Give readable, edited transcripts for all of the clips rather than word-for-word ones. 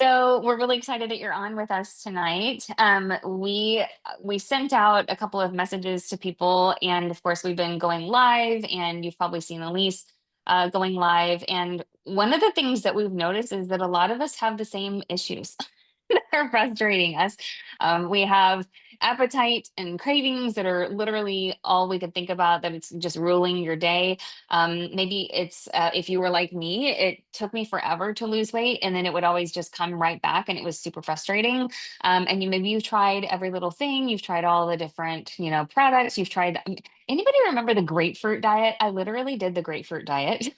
So we're really excited that you're on with us tonight. We sent out a couple of messages to people, and of course we've been going live, and you've probably seen Elise going live. And one of the things that we've noticed is that a lot of us have the same issues that are frustrating us. We have appetite and cravings that are literally all we could think about, that it's just ruling your day. Maybe it's if you were like me, it took me forever to lose weight, and then it would always just come right back, and it was super frustrating. And maybe you've tried every little thing, you've tried all the different, products, you've tried. Anybody remember the grapefruit diet? I literally did the grapefruit diet.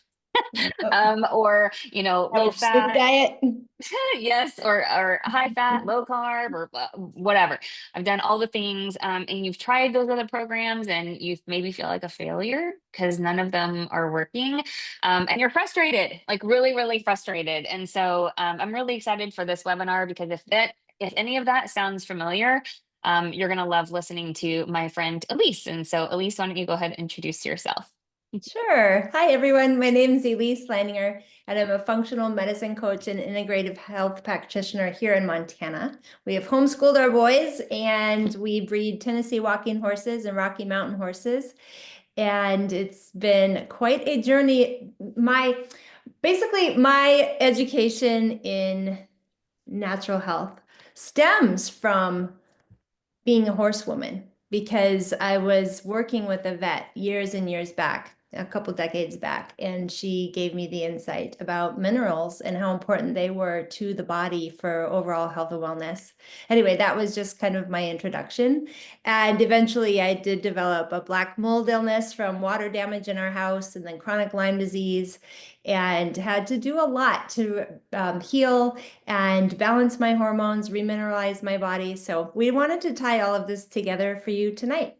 Oh, Or low cabbage soup fat. diet. Yes, or high fat, low carb, or whatever. I've done all the things, and you've tried those other programs, and you maybe feel like a failure because none of them are working, and you're frustrated, like really, really frustrated. And so I'm really excited for this webinar because if any of that sounds familiar, you're gonna love listening to my friend Elise. And so, Elise, why don't you go ahead and introduce yourself? Sure. Hi, everyone. My name is Elise Lininger, and I'm a functional medicine coach and integrative health practitioner here in Montana. We have homeschooled our boys, and we breed Tennessee walking horses and Rocky Mountain horses. And it's been quite a journey. Basically, my education in natural health stems from being a horsewoman because I was working with a vet years and years back, a couple decades back, and she gave me the insight about minerals and how important they were to the body for overall health and wellness. Anyway, that was just kind of my introduction. And eventually I did develop a black mold illness from water damage in our house and then chronic Lyme disease, and had to do a lot to heal and balance my hormones, remineralize my body. So we wanted to tie all of this together for you tonight.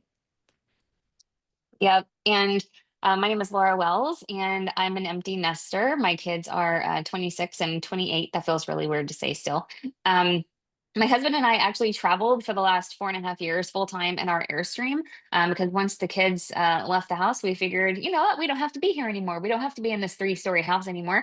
Yep. And my name is Laura Wells, and I'm an empty nester. My kids are 26 and 28. That feels really weird to say still. Um, my husband and I actually traveled for the last 4.5 years full time in our Airstream, because once the kids left the house, we figured, you know what, we don't have to be here anymore. We don't have to be in this 3-story house anymore.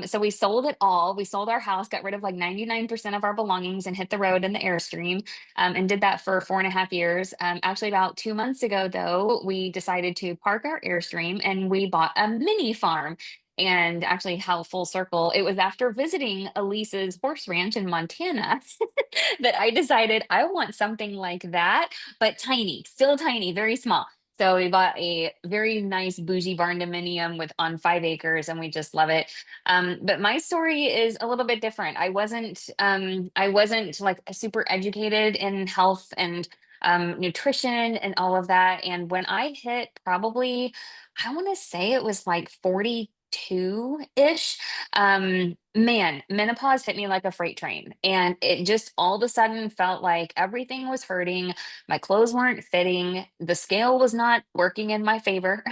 So we sold it all. We sold our house, got rid of like 99% of our belongings, and hit the road in the Airstream, and did that for 4.5 years. Actually, about 2 months ago, though, we decided to park our Airstream and we bought a mini farm. And actually, how full circle, it was after visiting Elise's horse ranch in Montana that I decided I want something like that, but tiny, still tiny, very small. So we bought a very nice bougie barn dominium with on 5 acres, and we just love it. But my story is a little bit different. I wasn't like super educated in health and nutrition and all of that. And when I hit probably, I want to say it was like 42-ish, man, menopause hit me like a freight train. And it just all of a sudden felt like everything was hurting. My clothes weren't fitting. The scale was not working in my favor.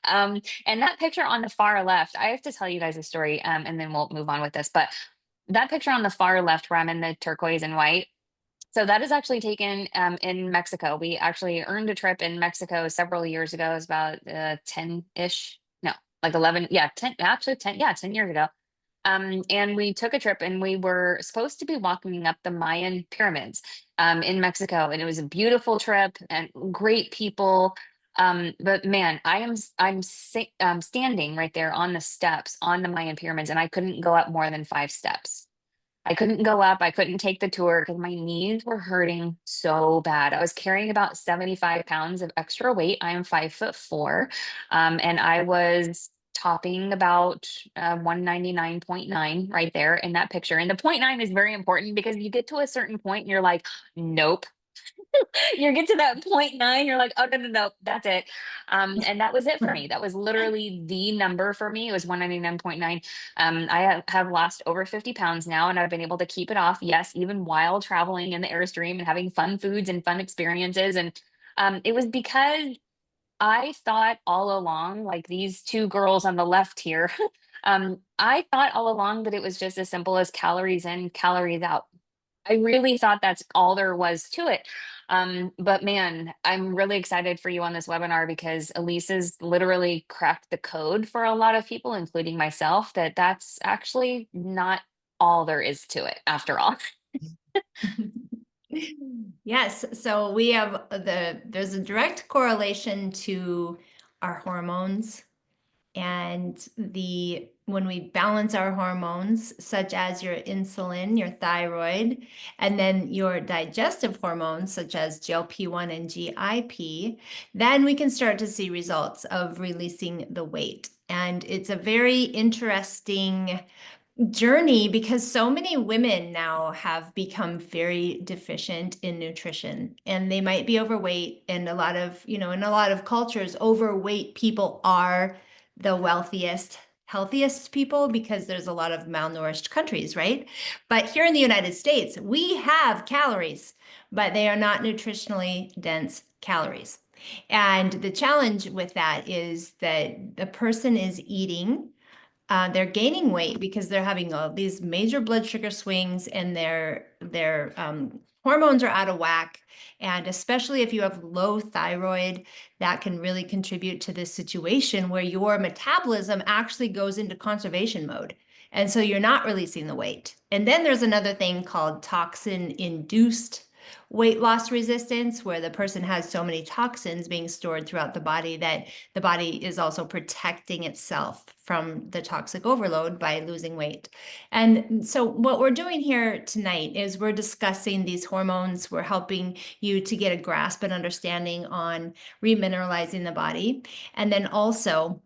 And that picture on the far left, I have to tell you guys a story, and then we'll move on with this. But that picture on the far left, where I'm in the turquoise and white, so that is actually taken in Mexico. We actually earned a trip in Mexico several years ago. It was about 10-ish, no, like 11, yeah, 10, actually 10, yeah, 10 years ago. And we took a trip, and we were supposed to be walking up the Mayan pyramids in Mexico. And it was a beautiful trip and great people. But man, I'm standing right there on the steps on the Mayan pyramids, and I couldn't go up more than 5 steps. I couldn't go up. I couldn't take the tour because my knees were hurting so bad. I was carrying about 75 pounds of extra weight. I am 5'4", and I was topping about 199.9 right there in that picture. And the point nine is very important because you get to a certain point and you're like, nope, you get to that point nine, you're like, oh no, no, no, that's it. And that was it for me. That was literally the number for me. It was 199.9. I have lost over 50 pounds now, and I've been able to keep it off. Yes, even while traveling in the Airstream and having fun foods and fun experiences. And it was because I thought all along, like these two girls on the left here, I thought all along that it was just as simple as calories in, calories out. I really thought that's all there was to it. But man, I'm really excited for you on this webinar because Elise has literally cracked the code for a lot of people, including myself, that that's actually not all there is to it after all. Yes, so we have there's a direct correlation to our hormones and the when we balance our hormones, such as your insulin, your thyroid, and then your digestive hormones, such as GLP-1 and GIP, then we can start to see results of releasing the weight. And it's a very interesting journey because so many women now have become very deficient in nutrition, and they might be overweight, and a lot of, in a lot of cultures, overweight people are the wealthiest, healthiest people because there's a lot of malnourished countries, right? But here in the United States, we have calories, but they are not nutritionally dense calories. And the challenge with that is that the person is eating, they're gaining weight because they're having all these major blood sugar swings, and their hormones are out of whack. And especially if you have low thyroid, that can really contribute to this situation where your metabolism actually goes into conservation mode. And so you're not releasing the weight. And then there's another thing called toxin-induced weight loss resistance, where the person has so many toxins being stored throughout the body that the body is also protecting itself from the toxic overload by losing weight. And so what we're doing here tonight is we're discussing these hormones. We're helping you to get a grasp and understanding on remineralizing the body. And then also,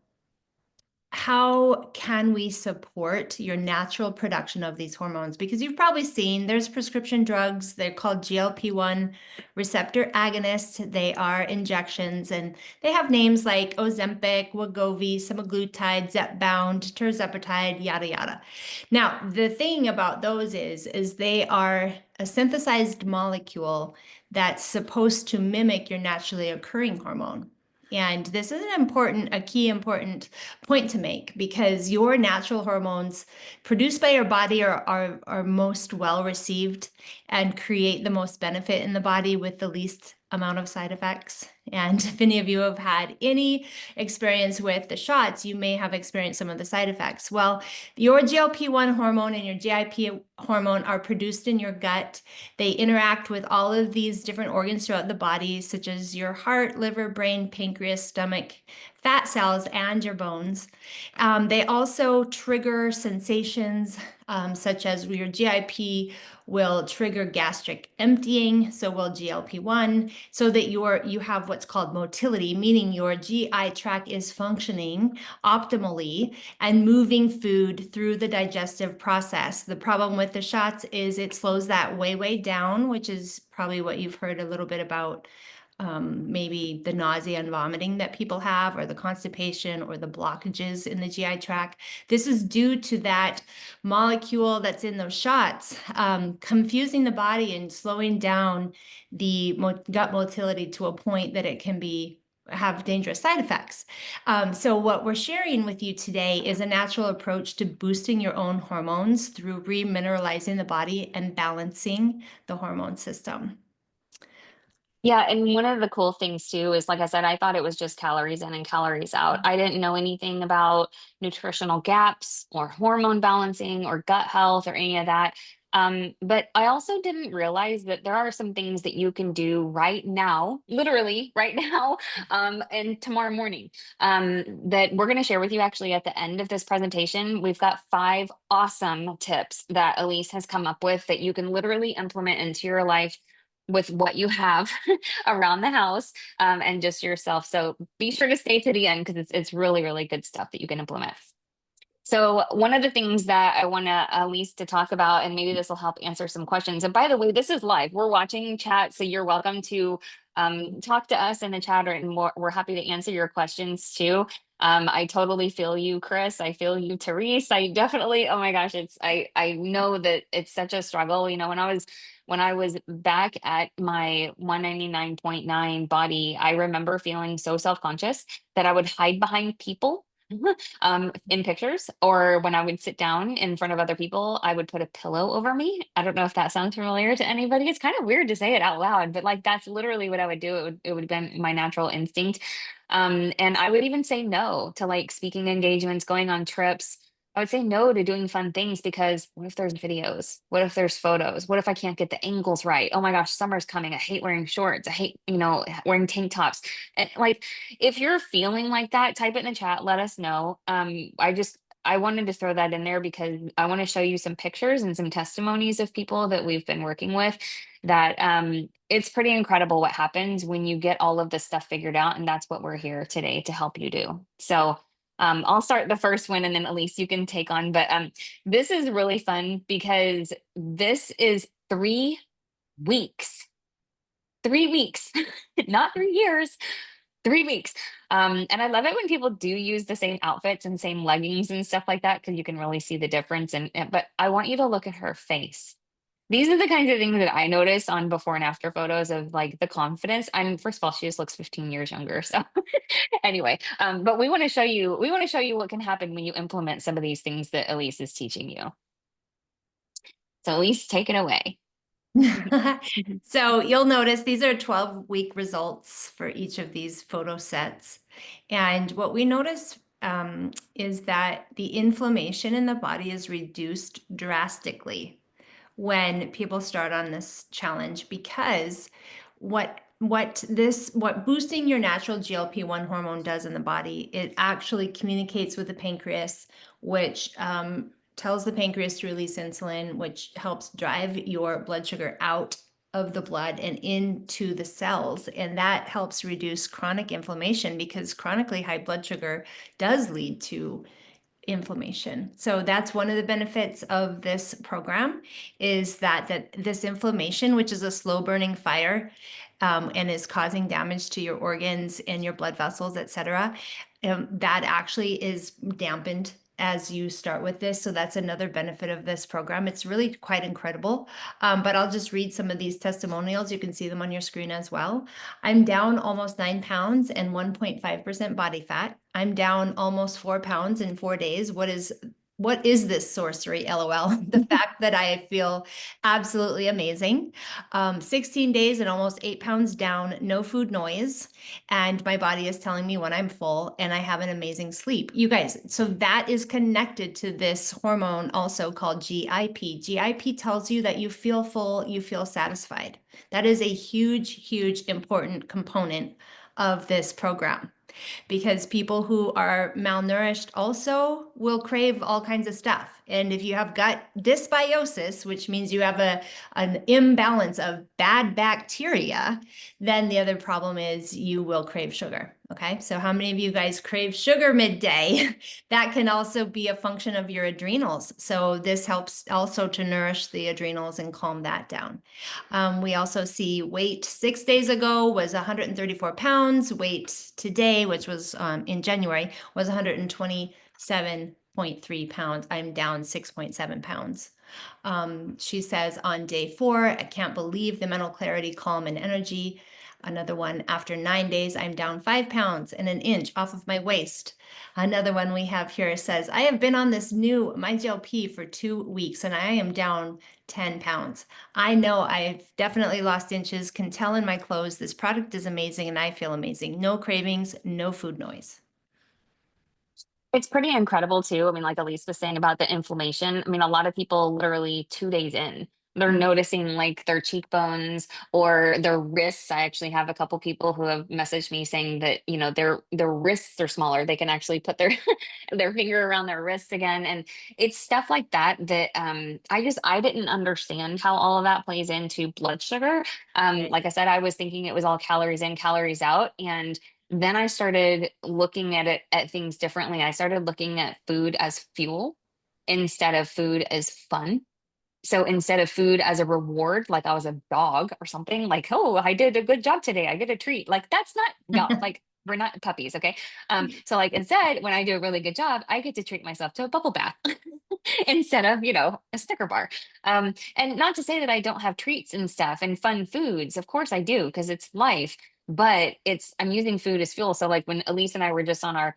how can we support your natural production of these hormones? Because you've probably seen there's prescription drugs. They're called GLP-1 receptor agonists. They are injections, and they have names like Ozempic, Wegovy, semaglutide, Zepbound, tirzepatide, yada yada. Now, the thing about those is they are a synthesized molecule that's supposed to mimic your naturally occurring hormone. And this is a key important point to make, because your natural hormones produced by your body are most well received and create the most benefit in the body with the least amount of side effects. And if any of you have had any experience with the shots, you may have experienced some of the side effects. Well, your GLP-1 hormone and your GIP hormone are produced in your gut. They interact with all of these different organs throughout the body, such as your heart, liver, brain, pancreas, stomach, fat cells, and your bones. They also trigger sensations, such as your GIP will trigger gastric emptying, so will GLP-1, so that you have what's called motility, meaning your GI tract is functioning optimally and moving food through the digestive process. The problem with the shots is it slows that way down, which is probably what you've heard a little bit about, maybe the nausea and vomiting that people have, or the constipation, or the blockages in the GI tract. This is due to that molecule that's in those shots, confusing the body and slowing down the gut motility to a point that it can have dangerous side effects. So what we're sharing with you today is a natural approach to boosting your own hormones through remineralizing the body and balancing the hormone system. Yeah, and one of the cool things too is, like I said, I thought it was just calories in and calories out. I didn't know anything about nutritional gaps or hormone balancing or gut health or any of that. But I also didn't realize that there are some things that you can do right now, literally right now, and tomorrow morning, that we're going to share with you actually at the end of this presentation. We've got 5 awesome tips that Elise has come up with that you can literally implement into your life with what you have around the house, and just yourself. So be sure to stay to the end because it's really, really good stuff that you can implement. So one of the things that I want to at least to talk about, and maybe this will help answer some questions. And by the way, this is live. We're watching chat, so you're welcome to talk to us in the chat, and we're happy to answer your questions too. I totally feel you, Chris. I feel you, Therese. I definitely. Oh my gosh, I know that it's such a struggle. You know, when I was back at my 199.9 body, I remember feeling so self-conscious that I would hide behind people in pictures, or when I would sit down in front of other people, I would put a pillow over me. I don't know if that sounds familiar to anybody. It's kind of weird to say it out loud, but like that's literally what I would do. It would have been my natural instinct. And I would even say no to like speaking engagements, going on trips, I would say no to doing fun things because what if there's videos? What if there's photos? What if I can't get the angles right? Oh my gosh, summer's coming. I hate wearing shorts. I hate, wearing tank tops. And like, if you're feeling like that, type it in the chat. Let us know. I wanted to throw that in there because I want to show you some pictures and some testimonies of people that we've been working with that it's pretty incredible what happens when you get all of this stuff figured out. And that's what we're here today to help you do. So I'll start the first one and then Elise, you can take on. But this is really fun because this is 3 weeks, 3 weeks, not 3 years, 3 weeks. And I love it when people do use the same outfits and same leggings and stuff like that because you can really see the difference. But I want you to look at her face. These are the kinds of things that I notice on before and after photos of like the confidence. First of all, she just looks 15 years younger. So anyway, but we want to show you what can happen when you implement some of these things that Elise is teaching you. So Elise, take it away. So you'll notice these are 12-week results for each of these photo sets. And what we notice is that the inflammation in the body is reduced drastically when people start on this challenge, because what boosting your natural GLP-1 hormone does in the body, it actually communicates with the pancreas, which tells the pancreas to release insulin, which helps drive your blood sugar out of the blood and into the cells. And that helps reduce chronic inflammation, because chronically high blood sugar does lead to inflammation. So that's one of the benefits of this program, is that this inflammation, which is a slow burning fire, and is causing damage to your organs and your blood vessels, etc., that actually is dampened as you start with this. So that's another benefit of this program. It's really quite incredible. But I'll just read some of these testimonials. You can see them on your screen as well. I'm down almost 9 pounds and 1.5% body fat. I'm down almost 4 pounds in 4 days. What is this sorcery? LOL. The fact that I feel absolutely amazing. 16 days and almost 8 pounds down, no food noise. And my body is telling me when I'm full, and I have an amazing sleep. You guys, so that is connected to this hormone also called GIP. GIP tells you that you feel full, you feel satisfied. That is a huge, huge, important component of this program, because people who are malnourished also will crave all kinds of stuff. And if you have gut dysbiosis, which means you have an imbalance of bad bacteria, then the other problem is you will crave sugar. Okay, so how many of you guys crave sugar midday? That can also be a function of your adrenals. So this helps also to nourish the adrenals and calm that down. We also see weight 6 days ago was 134 pounds. Weight today, which was in January, was 127.3 pounds. I'm down 6.7 pounds. She says on day 4, I can't believe the mental clarity, calm, and energy. Another one, after 9 days, I'm down 5 pounds and an inch off of my waist. Another one we have here says, I have been on this new MyGLP for 2 weeks and I am down 10 pounds. I know I've definitely lost inches, can tell in my clothes. This product is amazing and I feel amazing. No cravings, no food noise. It's pretty incredible too. I mean, like Elise was saying about the inflammation. I mean, a lot of people literally 2 days in, they're noticing like their cheekbones or their wrists. I actually have a couple people who have messaged me saying that, their wrists are smaller. They can actually put their their finger around their wrists again. And it's stuff like that that I didn't understand how all of that plays into blood sugar. Right. Like I said, I was thinking it was all calories in, calories out. And then I started looking at things differently. I started looking at food as fuel instead of food as fun. So instead of food as a reward, like I was a dog or something, like, oh, I did a good job today, I get a treat. Like that's not, no, like we're not puppies, okay? So like instead, when I do a really good job, I get to treat myself to a bubble bath instead of, a Snicker bar. And not to say that I don't have treats and stuff and fun foods. Of course I do, because it's life. But I'm using food as fuel. So like when Elise and I were just on our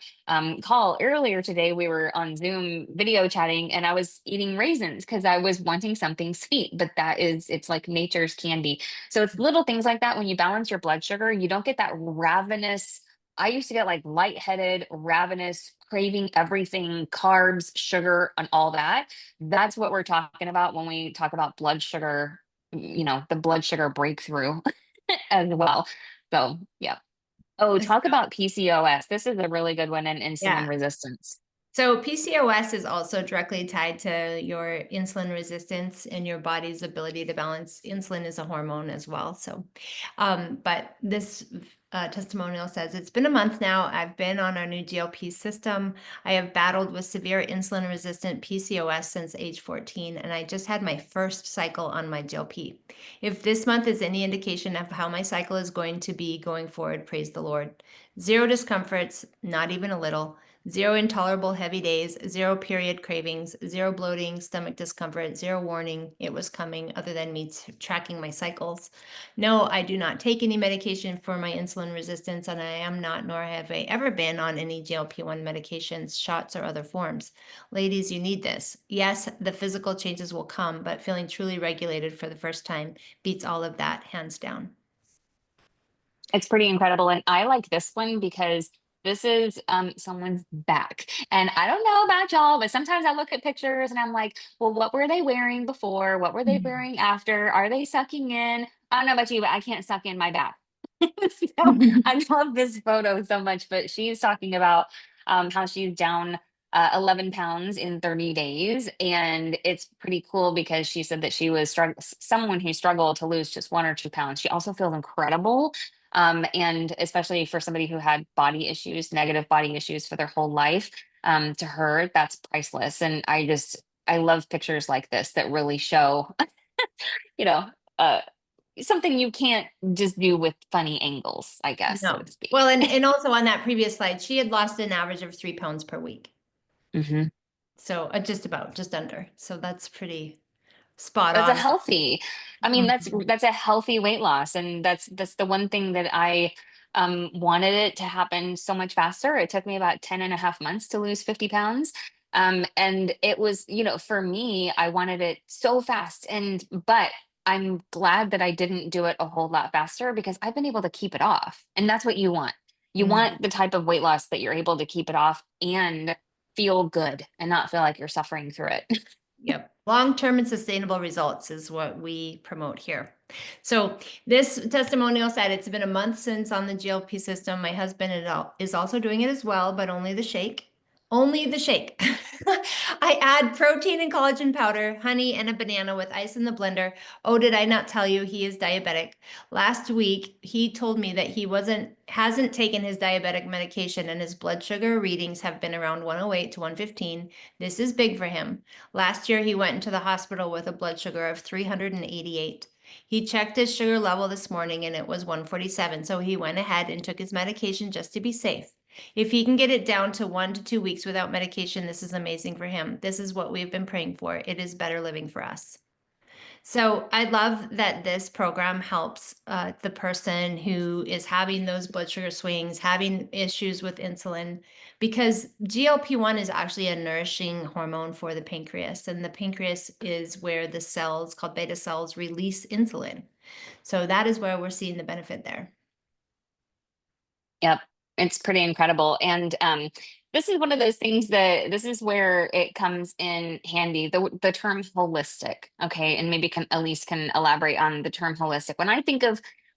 call earlier today, we were on Zoom video chatting and I was eating raisins because I was wanting something sweet, but it's like nature's candy. So it's little things like that. When you balance your blood sugar, you don't get that ravenous I used to get like lightheaded, ravenous, craving everything, carbs, sugar, and all that. That's what we're talking about when we talk about blood sugar, the blood sugar breakthrough as well. So, yeah. Oh, talk about PCOS. This is a really good one, and insulin Yeah. resistance. So PCOS is also directly tied to your insulin resistance and your body's ability to balance. Insulin is a hormone as well. So, but this testimonial says, it's been a month now. I've been on our new GLP system. I have battled with severe insulin resistant PCOS since age 14, and I just had my first cycle on my GLP. If this month is any indication of how my cycle is going to be going forward, praise the Lord. Zero discomforts, not even a little. Zero intolerable heavy days, zero period cravings, zero bloating, stomach discomfort, zero warning it was coming other than me tracking my cycles. No, I do not take any medication for my insulin resistance, and I am not, nor have I ever been on any GLP-1 medications, shots, or other forms. Ladies, you need this. Yes, the physical changes will come, but feeling truly regulated for the first time beats all of that, hands down. It's pretty incredible. And I like this one because this is someone's back. And I don't know about y'all, but sometimes I look at pictures and I'm like, well, what were they wearing before? What were they wearing after? Are they sucking in? I don't know about you, but I can't suck in my back. So I love this photo so much, but she's talking about how she's down 11 pounds in 30 days. And it's pretty cool because she said that she was someone who struggled to lose just 1 or 2 pounds. She also feels incredible. And especially for somebody who had body issues, negative body issues for their whole life, to her, that's priceless. And I love pictures like this that really show, you know, uh, something you can't just do with funny angles, I guess, so No. to speak. Well, and also on that previous slide, she had lost an average of 3 pounds per week. Hmm. So just under. So that's pretty spot That's a on. healthy, I mean, Mhm. that's a healthy weight loss. And that's the one thing that I wanted it to happen so much faster. It took me about 10 and a half months to lose 50 pounds. And it was, for me, I wanted it so fast. But I'm glad that I didn't do it a whole lot faster because I've been able to keep it off. And that's what you want. You Mhm. want the type of weight loss that you're able to keep it off and feel good and not feel like you're suffering through it. Yep. Long-term and sustainable results is what we promote here. So this testimonial said it's been a month since on the GLP system. My husband is also doing it as well, but only the shake. Only the shake. I add protein and collagen powder, honey, and a banana with ice in the blender. Oh, did I not tell you he is diabetic? Last week, he told me that he hasn't taken his diabetic medication and his blood sugar readings have been around 108 to 115. This is big for him. Last year, he went into the hospital with a blood sugar of 388. He checked his sugar level this morning and it was 147, so he went ahead and took his medication just to be safe. If he can get it down to 1 to 2 weeks without medication, this is amazing for him. This is what we've been praying for. It is better living for us. So I love that this program helps the person who is having those blood sugar swings, having issues with insulin, because GLP-1 is actually a nourishing hormone for the pancreas, and the pancreas is where the cells called beta cells release insulin. So that is where we're seeing the benefit there. Yep, it's pretty incredible. And this is one of those things that this is where it comes in handy. The term holistic, okay, and maybe Elise can elaborate on the term holistic.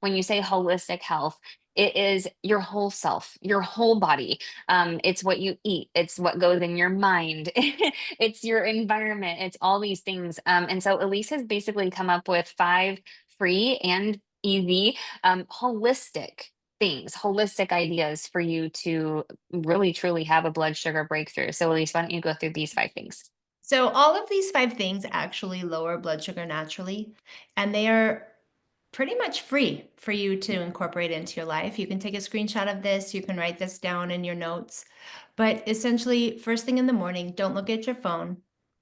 When you say holistic health, it is your whole self, your whole body. It's what you eat, it's what goes in your mind, it's your environment, it's all these things. And so Elise has basically come up with 5 free and easy holistic things, holistic ideas for you to really truly have a blood sugar breakthrough. So, Elise, why don't you go through these 5 things? So all of these 5 things actually lower blood sugar naturally, and they are pretty much free for you to incorporate into your life. You can take a screenshot of this, you can write this down in your notes. But essentially, first thing in the morning, don't look at your phone,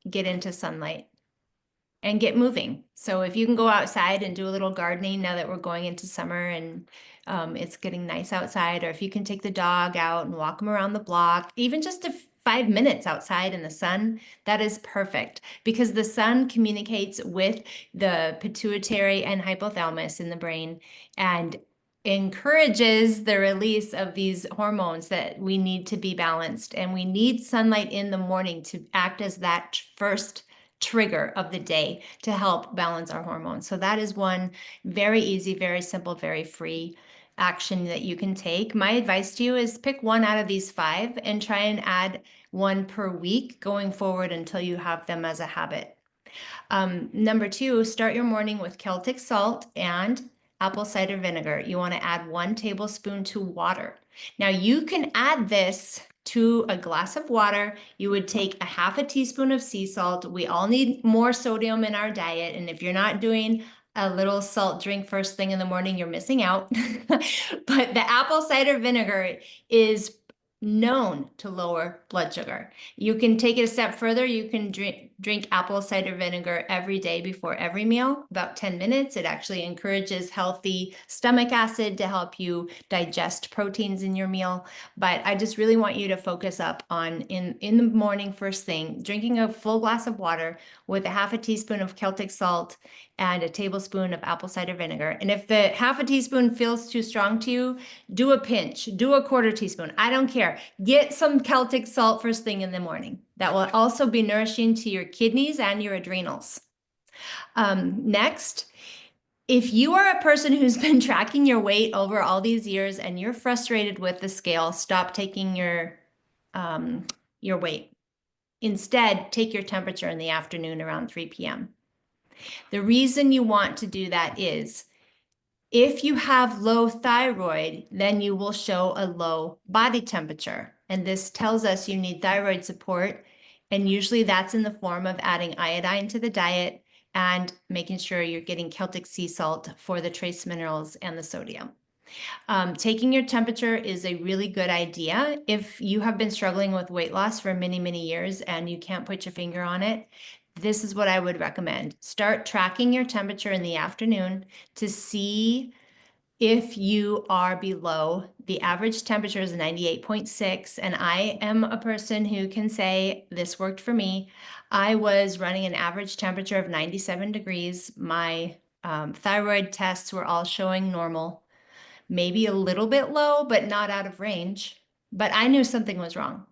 get into sunlight and get moving. So if you can go outside and do a little gardening now that we're going into summer and it's getting nice outside, or if you can take the dog out and walk them around the block, even just 5 minutes outside in the sun, that is perfect because the sun communicates with the pituitary and hypothalamus in the brain. And encourages the release of these hormones that we need to be balanced. And we need sunlight in the morning to act as that first trigger of the day to help balance our hormones. So that is one very easy, very simple, very free action that you can take. My advice to you is pick one out of these five and try and add one per week going forward until you have them as a habit. Number two, start your morning with Celtic salt and apple cider vinegar. You want to add 1 tablespoon to water. Now you can add this to a glass of water. You would take a half a teaspoon of sea salt. We all need more sodium in our diet. And if you're not doing a little salt drink first thing in the morning, you're missing out. But the apple cider vinegar is known to lower blood sugar. You can take it a step further. You can drink apple cider vinegar every day before every meal, about 10 minutes. It actually encourages healthy stomach acid to help you digest proteins in your meal. But I just really want you to focus up on in the morning, first thing, drinking a full glass of water with a half a teaspoon of Celtic salt and a tablespoon of apple cider vinegar. And if the half a teaspoon feels too strong to you, do a pinch, do a quarter teaspoon. I don't care. Get some Celtic salt first thing in the morning. That will also be nourishing to your kidneys and your adrenals. Next, if you are a person who's been tracking your weight over all these years and you're frustrated with the scale, stop taking your weight. Instead, take your temperature in the afternoon around 3 p.m. The reason you want to do that is if you have low thyroid, then you will show a low body temperature. And this tells us you need thyroid support. And usually that's in the form of adding iodine to the diet and making sure you're getting Celtic sea salt for the trace minerals and the sodium. Taking your temperature is a really good idea. If you have been struggling with weight loss for many, many years and you can't put your finger on it, this is what I would recommend. Start tracking your temperature in the afternoon to see if you are below. The average temperature is 98.6, and I am a person who can say this worked for me. I was running an average temperature of 97 degrees. My thyroid tests were all showing normal, maybe a little bit low, but not out of range. But I knew something was wrong.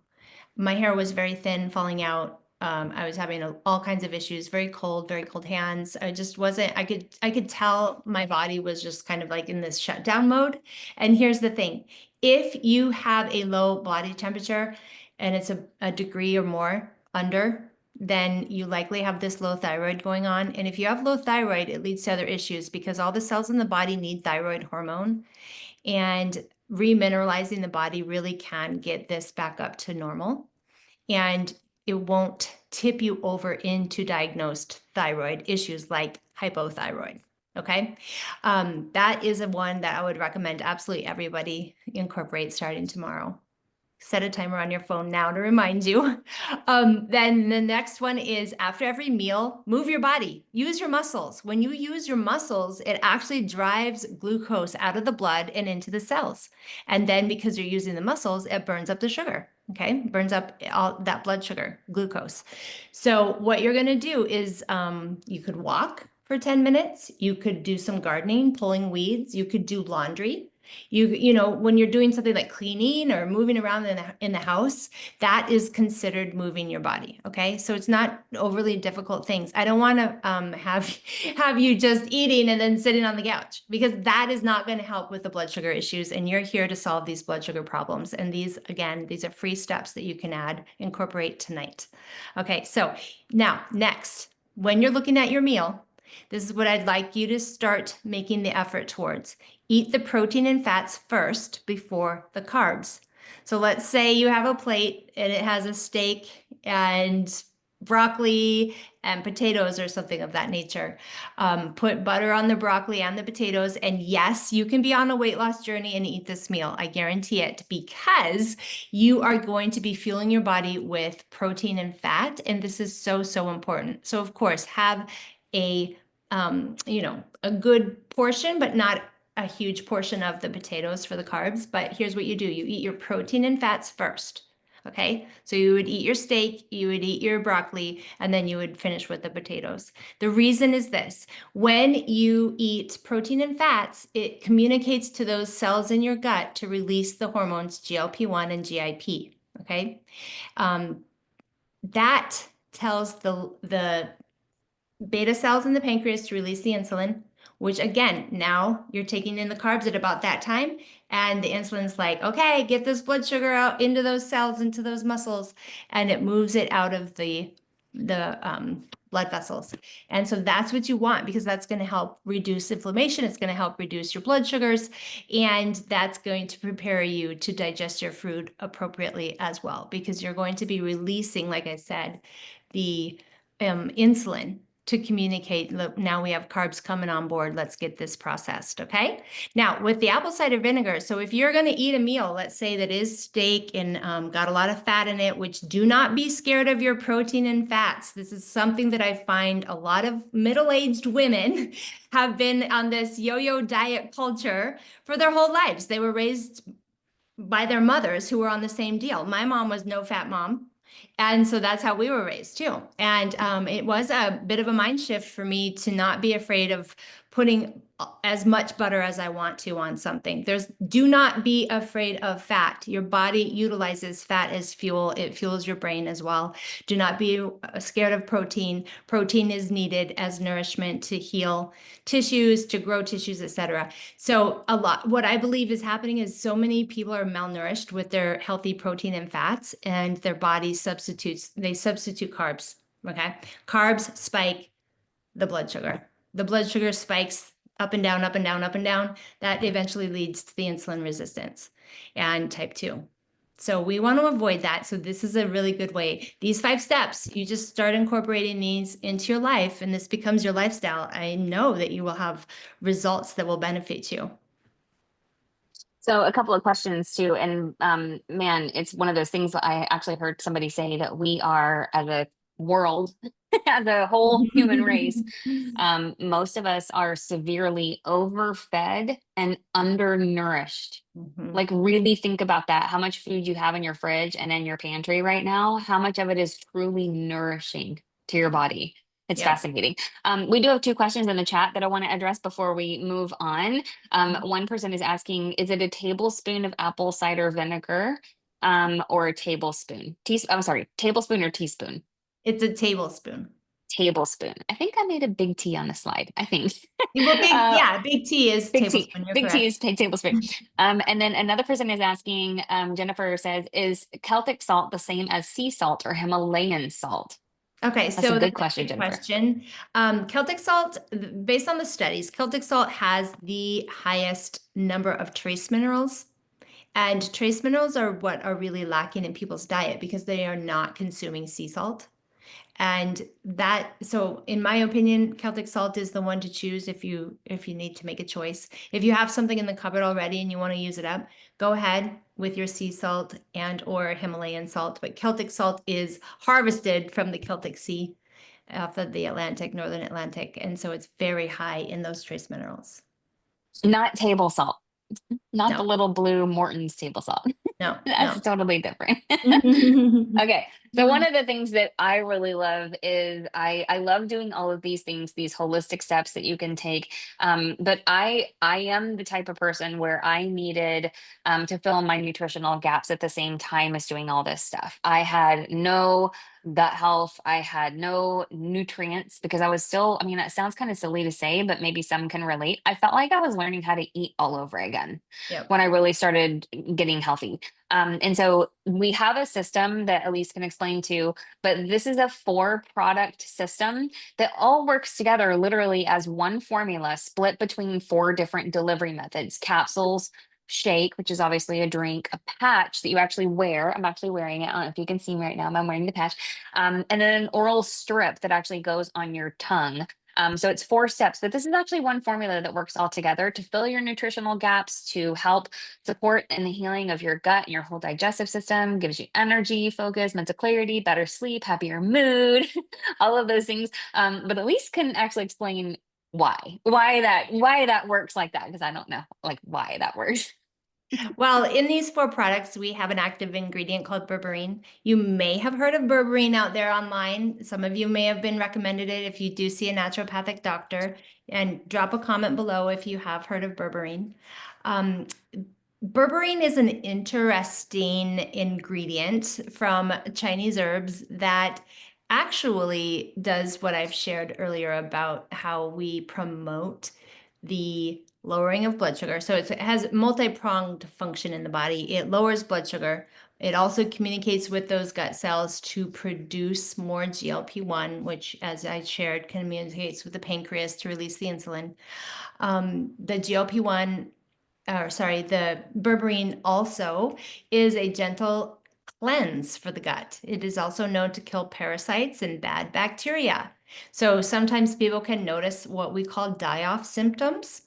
My hair was very thin, falling out. I was having all kinds of issues, very cold hands. I just wasn't, I could tell my body was just kind of like in this shutdown mode. And here's the thing, if you have a low body temperature and it's a degree or more under, then you likely have this low thyroid going on. And if you have low thyroid, it leads to other issues because all the cells in the body need thyroid hormone, and remineralizing the body really can get this back up to normal. And it won't tip you over into diagnosed thyroid issues like hypothyroid. Okay. That is a one that I would recommend absolutely everybody incorporate starting tomorrow. Set a timer on your phone now to remind you. Then the next one is after every meal, move your body, use your muscles. When you use your muscles, it actually drives glucose out of the blood and into the cells. And then because you're using the muscles, it burns up the sugar. Okay, burns up all that blood sugar, glucose. So what you're gonna do is you could walk for 10 minutes. You could do some gardening, pulling weeds. You could do laundry. You know, when you're doing something like cleaning or moving around in the house, that is considered moving your body. Okay, so it's not overly difficult things. I don't want to have you just eating and then sitting on the couch, because that is not going to help with the blood sugar issues. And you're here to solve these blood sugar problems. And these, again, these are free steps that you can incorporate tonight. Okay, so now next, when you're looking at your meal, this is what I'd like you to start making the effort towards. Eat the protein and fats first before the carbs. So let's say you have a plate and it has a steak and broccoli and potatoes or something of that nature. Put butter on the broccoli and the potatoes. And yes, you can be on a weight loss journey and eat this meal. I guarantee it, because you are going to be fueling your body with protein and fat. And this is so, so important. So of course, have a a good portion, but not a huge portion of the potatoes for the carbs. But here's what you do. You eat your protein and fats first. Okay, so you would eat your steak, you would eat your broccoli, and then you would finish with the potatoes. The reason is this: when you eat protein and fats, it communicates to those cells in your gut to release the hormones GLP-1 and GIP. Okay, um, that tells the beta cells in the pancreas to release the insulin, which again, now you're taking in the carbs at about that time. And the insulin's like, okay, get this blood sugar out into those cells, into those muscles, and it moves it out of the blood vessels. And so that's what you want, because that's going to help reduce inflammation. It's going to help reduce your blood sugars, and that's going to prepare you to digest your food appropriately as well, because you're going to be releasing, like I said, the insulin to communicate, look, now we have carbs coming on board. Let's get this processed. Okay. Now, with the apple cider vinegar, so if you're going to eat a meal, let's say that is steak and got a lot of fat in it, which do not be scared of your protein and fats. This is something that I find a lot of middle-aged women have been on this yo-yo diet culture for their whole lives. They were raised by their mothers who were on the same deal. My mom was no fat mom. And so that's how we were raised too. And it was a bit of a mind shift for me to not be afraid of putting as much butter as I want to on something. Do not be afraid of fat. Your body utilizes fat as fuel. It fuels your brain as well. Do not be scared of protein. Protein is needed as nourishment to heal tissues, to grow tissues, etc. So what I believe is happening is so many people are malnourished with their healthy protein and fats, and their body they substitute carbs. Okay. Carbs spike the blood sugar. The blood sugar spikes up and down, up and down, up and down. That eventually leads to the insulin resistance and type 2. So we want to avoid that. So this is a really good way. These 5 steps, you just start incorporating these into your life, and this becomes your lifestyle. I know that you will have results that will benefit you. So a couple of questions too, and man, it's one of those things that I actually heard somebody say that we are as a world, as a whole human race, most of us are severely overfed and undernourished. Mhm. Like really think about that. How much food you have in your fridge and in your pantry right now, how much of it is truly nourishing to your body? It's Yep. fascinating. We do have 2 questions in the chat that I want to address before we move on. One person is asking, is it a tablespoon of apple cider vinegar or a tablespoon? I'm sorry, tablespoon or teaspoon? It's a tablespoon. Tablespoon. I think I made a big T on the slide. I think. Well, uh, big T is Big T. tablespoon. You're Big T correct. is tablespoon. And then another person is asking, Jennifer says, is Celtic salt the same as sea salt or Himalayan salt? Okay, That's a so good that's a question, great Jennifer. question. Celtic salt, based on the studies, Celtic salt has the highest number of trace minerals. And trace minerals are what are really lacking in people's diet because they are not consuming sea salt. And so in my opinion, Celtic salt is the one to choose if you need to make a choice. If you have something in the cupboard already and you want to use it up, go ahead with your sea salt and or Himalayan salt. But Celtic salt is harvested from the Celtic Sea off of the Atlantic, Northern Atlantic. And so it's very high in those trace minerals. Not table salt, not the No, little blue Morton's table salt. no, That's no. totally different. Okay. So one of the things that I really love is I love doing all of these things, these holistic steps that you can take. But I am the type of person where I needed to fill my nutritional gaps at the same time as doing all this stuff. I had no gut health. I had no nutrients because I was still, I mean, that sounds kind of silly to say, but maybe some can relate. I felt like I was learning how to eat all over again Yep. when I really started getting healthy. And so we have a system that Elise can explain to, but this is a 4 product system that all works together literally as one formula split between 4 different delivery methods: capsules, shake, which is obviously a drink, a patch that you actually wear. I'm actually wearing it. I don't know if you can see me right now, but I'm wearing the patch. And then an oral strip that actually goes on your tongue. So it's 4 steps, but this is actually one formula that works all together to fill your nutritional gaps, to help support in the healing of your gut and your whole digestive system, gives you energy, focus, mental clarity, better sleep, happier mood, all of those things. But Elise can actually explain why that works like that, because I don't know like why that works. Well, in these four products, we have an active ingredient called berberine. You may have heard of berberine out there online. Some of you may have been recommended it if you do see a naturopathic doctor. And drop a comment below if you have heard of berberine. Um, Berberine is an interesting ingredient from Chinese herbs that actually does what I've shared earlier about how we promote the lowering of blood sugar. So it has multi-pronged function in the body. It lowers blood sugar. It also communicates with those gut cells to produce more GLP-1, which, as I shared, communicates with the pancreas to release the insulin. The GLP-1 or sorry, the berberine also is a gentle cleanse for the gut. It is also known to kill parasites and bad bacteria. So sometimes people can notice what we call die-off symptoms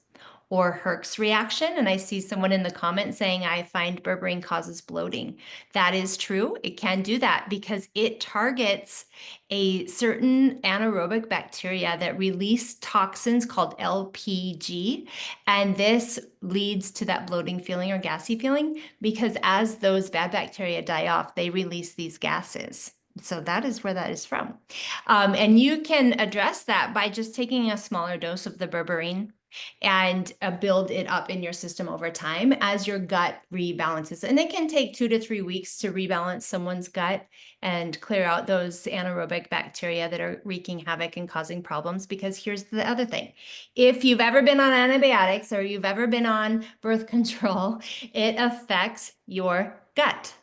or Herx reaction. And I see someone in the comment saying, I find berberine causes bloating. That is true. It can do that because it targets a certain anaerobic bacteria that release toxins called LPG. And this leads to that bloating feeling or gassy feeling because as those bad bacteria die off, they release these gases. So that is where that is from. And you can address that by just taking a smaller dose of the berberine and build it up in your system over time as your gut rebalances. And it can take 2 to 3 weeks to rebalance someone's gut and clear out those anaerobic bacteria that are wreaking havoc and causing problems. Because here's the other thing. If you've ever been on antibiotics or you've ever been on birth control, it affects your gut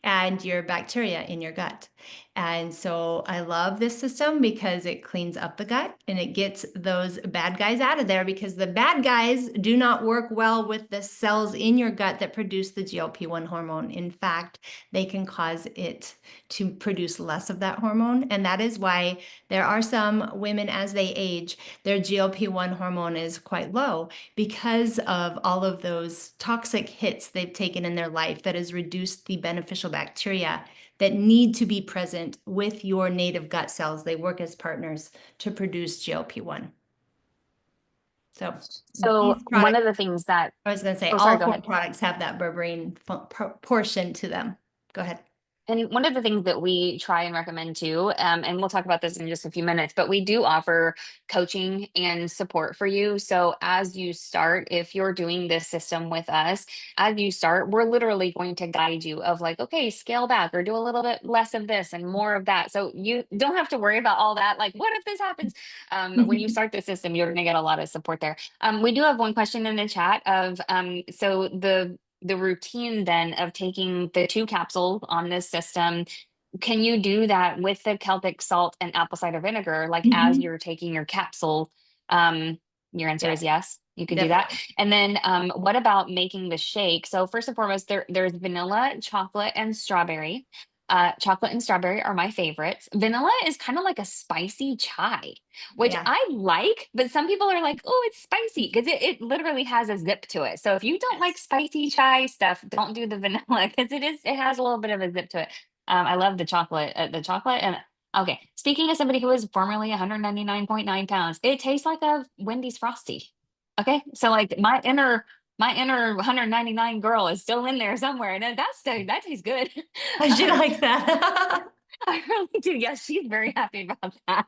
and your bacteria in your gut. And so I love this system because it cleans up the gut and it gets those bad guys out of there because the bad guys do not work well with the cells in your gut that produce the GLP-1 hormone. In fact, they can cause it to produce less of that hormone. And that is why there are some women as they age, their GLP-1 hormone is quite low because of all of those toxic hits they've taken in their life that has reduced the beneficial bacteria that need to be present with your native gut cells. They work as partners to produce GLP-1. So So these one products, of the things that, I was going to say, oh, sorry, all go four ahead. products have that berberine portion to them. Go ahead. And one of the things that we try and recommend too, and we'll talk about this in just a few minutes, but we do offer coaching and support for you. So as you start, if you're doing this system with us, as you start, we're literally going to guide you of like, okay, scale back or do a little bit less of this and more of that. So you don't have to worry about all that. Like, what if this happens? When you start the system, you're going to get a lot of support there. We do have one question in the chat of, so the routine then of taking the 2 capsules on this system, can you do that with the Celtic salt and apple cider vinegar, like as Mhm. you're taking your capsule? Um, your answer is Yes, yes, you could do that. definitely. And then what about making the shake? So first and foremost, there's vanilla, chocolate, and strawberry. Chocolate and strawberry are my favorites. Vanilla is kind of like a spicy chai, which Yeah. I like, but some people are like, oh, it's spicy because it literally has a zip to it. So if you don't like Yes. spicy chai stuff, don't do the vanilla because it has a little bit of a zip to it. I love the chocolate. And okay, speaking of somebody who was formerly 199.9 pounds, it tastes like a Wendy's Frosty. Okay, so like my inner 199 girl is still in there somewhere, and that tastes good. I should um, like that. I really do. Yes, she's very happy about that.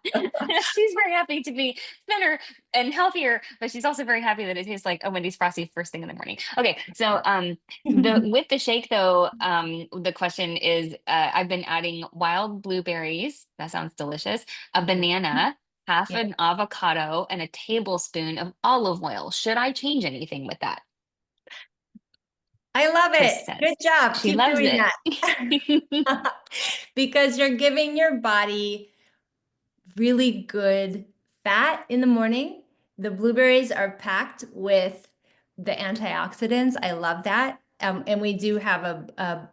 She's very happy to be thinner and healthier, but she's also very happy that it tastes like a Wendy's Frosty first thing in the morning. Okay, so the with the shake though, the question is, I've been adding wild blueberries. That sounds delicious. A banana, half Yeah. an avocado, and a tablespoon of olive oil. Should I change anything with that? I love Chris it. Good says job. she Keep loves doing it. that. Because you're giving your body really good fat in the morning. The blueberries are packed with the antioxidants. I love that. And we do have a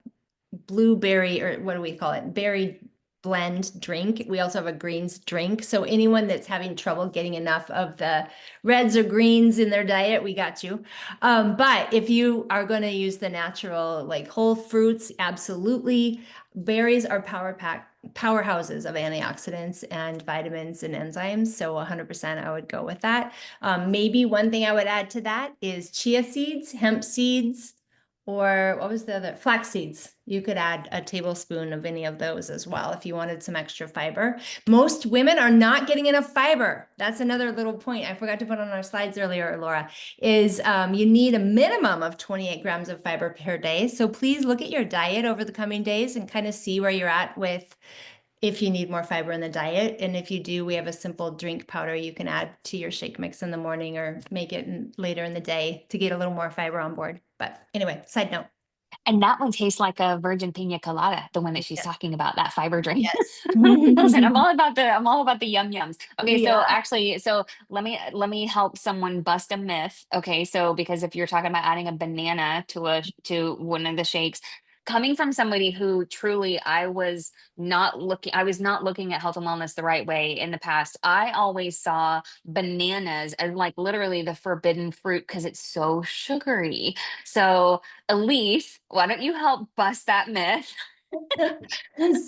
blueberry, or what do we call it? Berry blend drink. We also have a greens drink. So anyone that's having trouble getting enough of the reds or greens in their diet, we got you. But if you are going to use the natural, like whole fruits, absolutely. Berries are powerhouses of antioxidants and vitamins and enzymes. So 100% I would go with that. Maybe one thing I would add to that is chia seeds, hemp seeds, or what was the other? Flax seeds. You could add a tablespoon of any of those as well if you wanted some extra fiber. Most women are not getting enough fiber. That's another little point I forgot to put on our slides earlier, Laura, is you need a minimum of 28 grams of fiber per day. So please look at your diet over the coming days and kind of see where you're at with if you need more fiber in the diet. And if you do, we have a simple drink powder you can add to your shake mix in the morning or make it later in the day to get a little more fiber on board. But anyway, side note. And that one tastes like a virgin pina colada, the one that she's Yeah. talking about, that fiber drink. Yes. Listen, I'm all about the yum yums. Okay, We so are. actually, so let me help someone bust a myth. Okay, so because if you're talking about adding a banana to one of the shakes, coming from somebody who truly I was not looking at health and wellness the right way in the past. I always saw bananas as like literally the forbidden fruit because it's so sugary. So Elise, why don't you help bust that myth?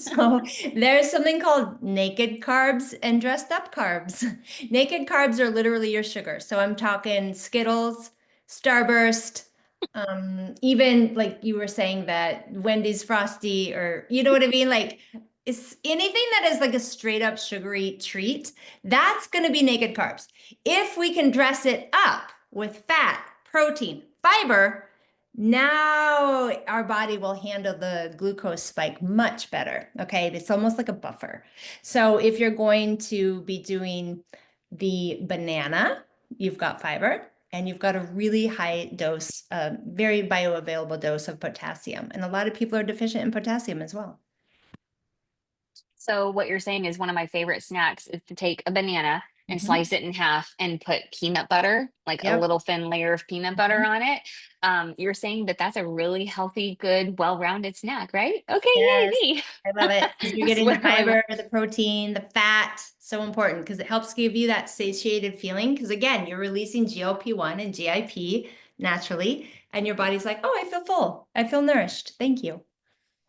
So there's something called naked carbs and dressed up carbs. Naked carbs are literally your sugar. So I'm talking Skittles, Starburst, even like you were saying that Wendy's Frosty, or you know what I mean? Like it's anything that is like a straight up sugary treat, that's going to be naked carbs. If we can dress it up with fat, protein, fiber, now our body will handle the glucose spike much better. Okay. It's almost like a buffer. So if you're going to be doing the banana, you've got fiber and you've got a really high dose, very bioavailable dose of potassium. And a lot of people are deficient in potassium as well. So what you're saying is one of my favorite snacks is to take a banana and Mhm. slice it in half and put peanut butter, like a Yep. little thin layer of peanut butter Mhm. on it. You're saying that that's a really healthy, good, well-rounded snack, right? Okay, yay Yes, me. I love it because you're That's getting the literally my fiber, the protein, the fat. So important because it helps give you that satiated feeling. Because again, you're releasing GLP-1 and GIP naturally, and your body's like, oh, I feel full. I feel nourished. Thank you.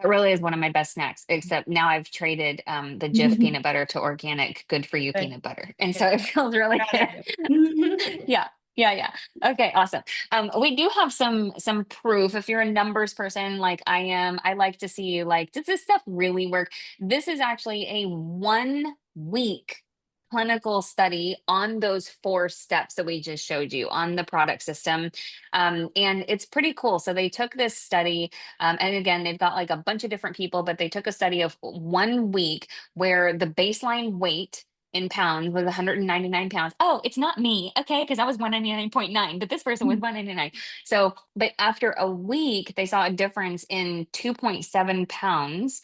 It really is one of my best snacks, except now I've traded the Jif peanut butter to organic, good for you Good, peanut butter. And good. so it feels really Proud good. of you. Yeah. Yeah, yeah. Okay, awesome. We do have some proof. If you're a numbers person like I am, I like to see like, does this stuff really work? This is actually a 1 week clinical study on those 4 steps that we just showed you on the product system. And it's pretty cool. So they took this study, and again, they've got like a bunch of different people, but they took a study of 1 week where the baseline weight in pounds was 199 pounds. Oh, it's not me. Okay. Because I was 199.9, but this person was 199. So, but after a week, they saw a difference in 2.7 pounds.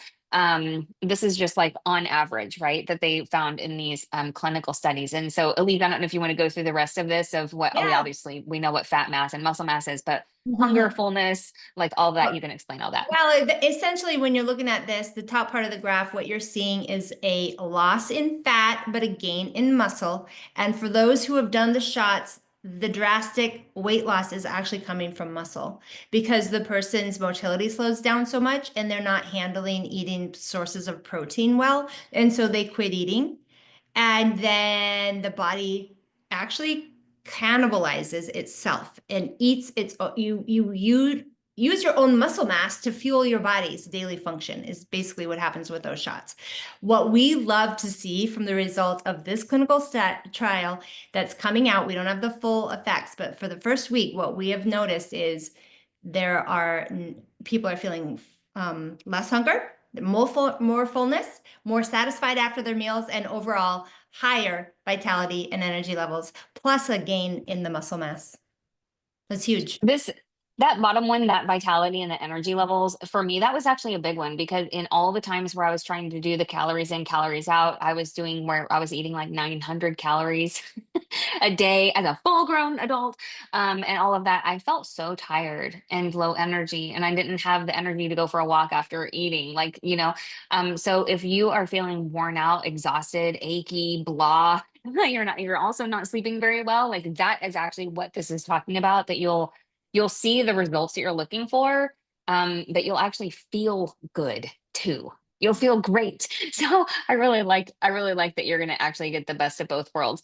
This is just like on average, right? That they found in these clinical studies. And so, Elise, I don't know if you want to go through the rest of this of what we Yeah. obviously we know what fat mass and muscle mass is, but hunger, fullness, like all that, you can explain all that. Well, essentially, when you're looking at this, the top part of the graph, what you're seeing is a loss in fat, but a gain in muscle. And for those who have done the shots, the drastic weight loss is actually coming from muscle because the person's motility slows down so much and they're not handling eating sources of protein well. And so they quit eating. And then the body actually cannibalizes itself and eats its you use your own muscle mass to fuel your body's daily function is basically what happens with those shots. What we love to see from the result of this clinical trial that's coming out, we don't have the full effects, but for the first week, what we have noticed is there are people are feeling less hunger, more fullness, more satisfied after their meals, and overall higher vitality and energy levels, plus a gain in the muscle mass. That's huge. This that bottom one, that vitality and the energy levels, for me, that was actually a big one because in all the times where I was trying to do the calories in, calories out, I was doing where I was eating like 900 calories a day as a full grown adult, and all of that. I felt so tired and low energy, and I didn't have the energy to go for a walk after eating. Like, so if you are feeling worn out, exhausted, achy, blah, you're also not sleeping very well. Like that is actually what this is talking about, that you'll see the results that you're looking for, but you'll actually feel good too. You'll feel great. So I really like that you're going to actually get the best of both worlds.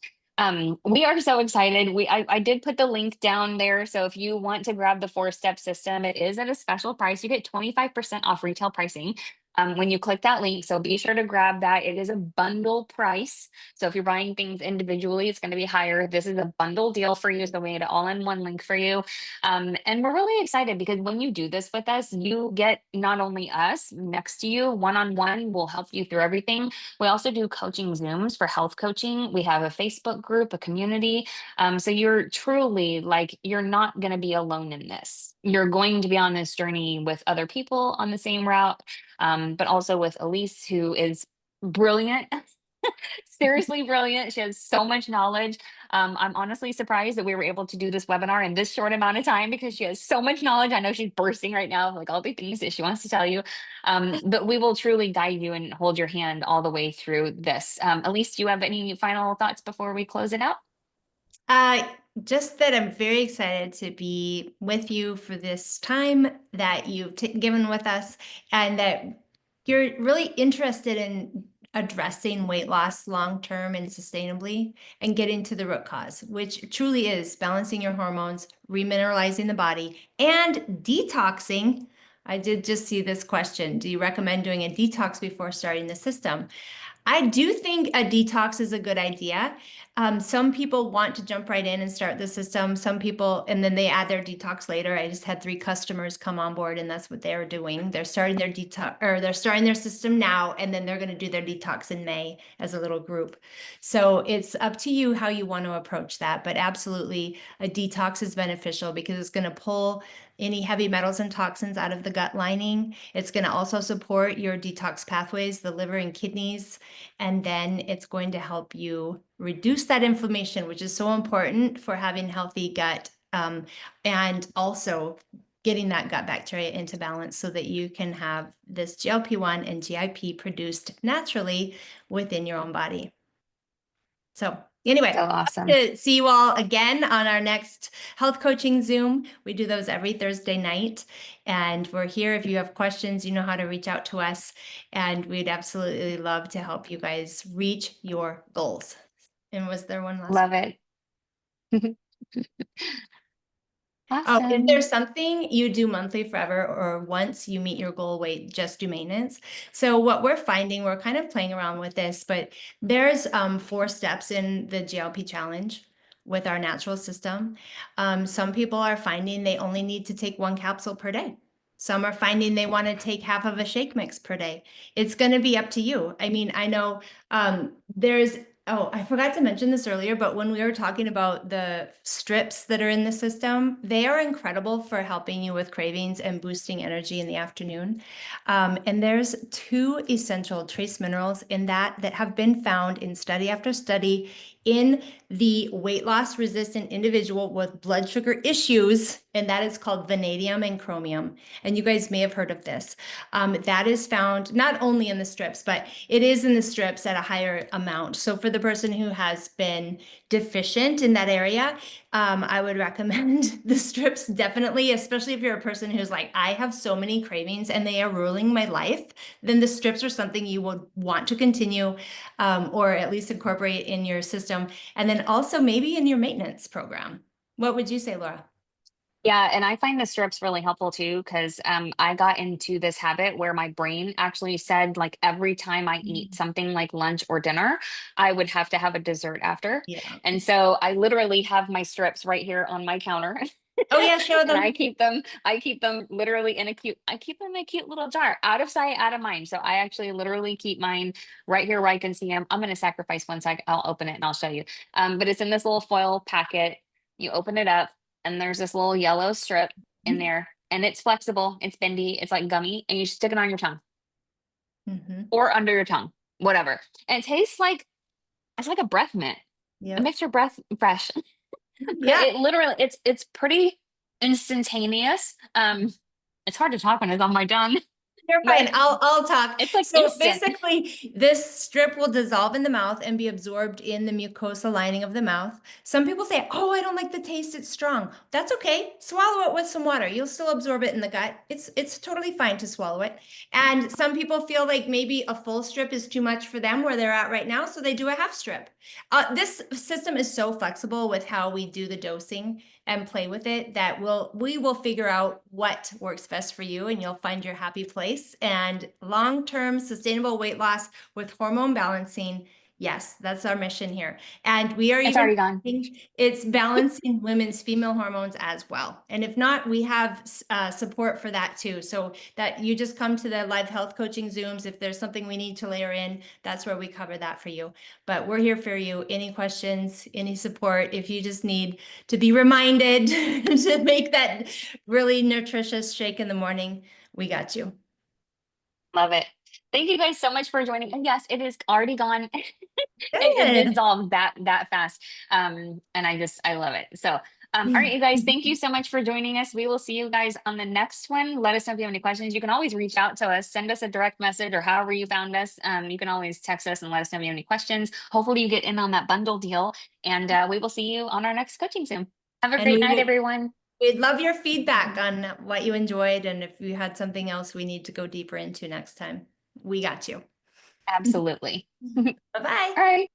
We are so excited. I did put the link down there. So if you want to grab the 4-step system, it is at a special price. You get 25% off retail pricing. When you click that link, so be sure to grab that. It is a bundle price. So if you're buying things individually, it's going to be higher. This is a bundle deal for you. So we made it all in one link for you. And we're really excited because when you do this with us, you get not only us next to you, one-on-one, we'll help you through everything. We also do coaching Zooms for health coaching. We have a Facebook group, a community. So you're truly like, you're not going to be alone in this. You're going to be on this journey with other people on the same route, but also with Elise, who is brilliant. Seriously brilliant. She has so much knowledge. I'm honestly surprised that we were able to do this webinar in this short amount of time because she has so much knowledge. I know she's bursting right now, like all the things that she wants to tell you. But we will truly guide you and hold your hand all the way through this. Elise, do you have any final thoughts before we close it out? Uh, just that I'm very excited to be with you for this time that you've given with us, and that you're really interested in addressing weight loss long term and sustainably and getting to the root cause, which truly is balancing your hormones, remineralizing the body, and detoxing. I did just see this question. Do you recommend doing a detox before starting the system? I do think a detox is a good idea. Some people want to jump right in and start the system. Some people, and then they add their detox later. I just had 3 customers come on board, and that's what they're doing. They're starting their detox, or they're starting their system now, and then they're going to do their detox in May as a little group. So it's up to you how you want to approach that. But absolutely, a detox is beneficial because it's going to pull any heavy metals and toxins out of the gut lining. It's going to also support your detox pathways, the liver and kidneys, and then it's going to help you reduce that inflammation, which is so important for having healthy gut, and also getting that gut bacteria into balance so that you can have this GLP-1 and GIP produced naturally within your own body. So anyway, So awesome. to see you all again on our next health coaching Zoom. We do those every Thursday night, and we're here. If you have questions, you know how to reach out to us, and we'd absolutely love to help you guys reach your goals. And was there one last? Love it. Oh, is there Awesome. something you do monthly forever, or once you meet your goal weight, just do maintenance? So what we're finding, we're kind of playing around with this, but there's 4 steps in the GLP challenge with our natural system. Some people are finding they only need to take 1 capsule per day. Some are finding they want to take half of a shake mix per day. It's going to be up to you. I mean, I know there's Oh, I forgot to mention this earlier, but when we were talking about the strips that are in the system, they are incredible for helping you with cravings and boosting energy in the afternoon. And there's 2 essential trace minerals in that have been found in study after study in the weight loss resistant individual with blood sugar issues, and that is called vanadium and chromium. And you guys may have heard of this. That is found not only in the strips, but it is in the strips at a higher amount. So for the person who has been deficient in that area, I would recommend the strips definitely, especially if you're a person who's like, I have so many cravings and they are ruling my life, then the strips are something you will want to continue, or at least incorporate in your system. And then also maybe in your maintenance program. What would you say, Laura? Yeah, and I find the strips really helpful too because I got into this habit where my brain actually said like every time I eat something like lunch or dinner, I would have to have a dessert after. Yeah. And so I literally have my strips right here on my counter. Oh yeah, show And them. I keep them literally in a I keep them in a cute little jar, out of sight, out of mind. So I actually literally keep mine right here where I can see them. I'm going to sacrifice one sec. I'll open it and I'll show you. But it's in this little foil packet. You open it up and there's this little yellow strip in there and it's flexible. It's bendy. It's like gummy and you stick it on your tongue Mm-hmm. or under your tongue, whatever. And it tastes like, it's like a breath mint. It Yep. makes your breath fresh. But Yeah. it literally it's pretty instantaneous. It's hard to talk when it's on my tongue. You're but fine. I'll talk. it's like So instant. basically, this strip will dissolve in the mouth and be absorbed in the mucosa lining of the mouth. Some people say, "Oh, I don't like the taste. It's strong." That's okay. Swallow it with some water. You'll still absorb it in the gut. It's totally fine to swallow it. And some people feel like maybe a full strip is too much for them where they're at right now, so they do a half strip. This system is so flexible with how we do the dosing and play with it that we will figure out what works best for you, and you'll find your happy place. And long-term sustainable weight loss with hormone balancing, yes, that's our mission here. And we are It's even already gone. it's balancing women's female hormones as well. And if not, we have support for that too. So that you just come to the live health coaching Zooms. If there's something we need to layer in, that's where we cover that for you. But we're here for you. Any questions, any support, if you just need to be reminded to make that really nutritious shake in the morning, we got you. Love it. Thank you guys so much for joining. And yes, it is already gone. It Good. dissolved that fast. And I love it. So all right, you guys, thank you so much for joining us. We will see you guys on the next one. Let us know if you have any questions. You can always reach out to us, send us a direct message or however you found us. You can always text us and let us know if you have any questions. Hopefully you get in on that bundle deal, and we will see you on our next coaching Zoom. Have a And great night, everyone. we'd love your feedback on what you enjoyed and if you had something else we need to go deeper into next time. We got you. Absolutely. All Bye-bye. right.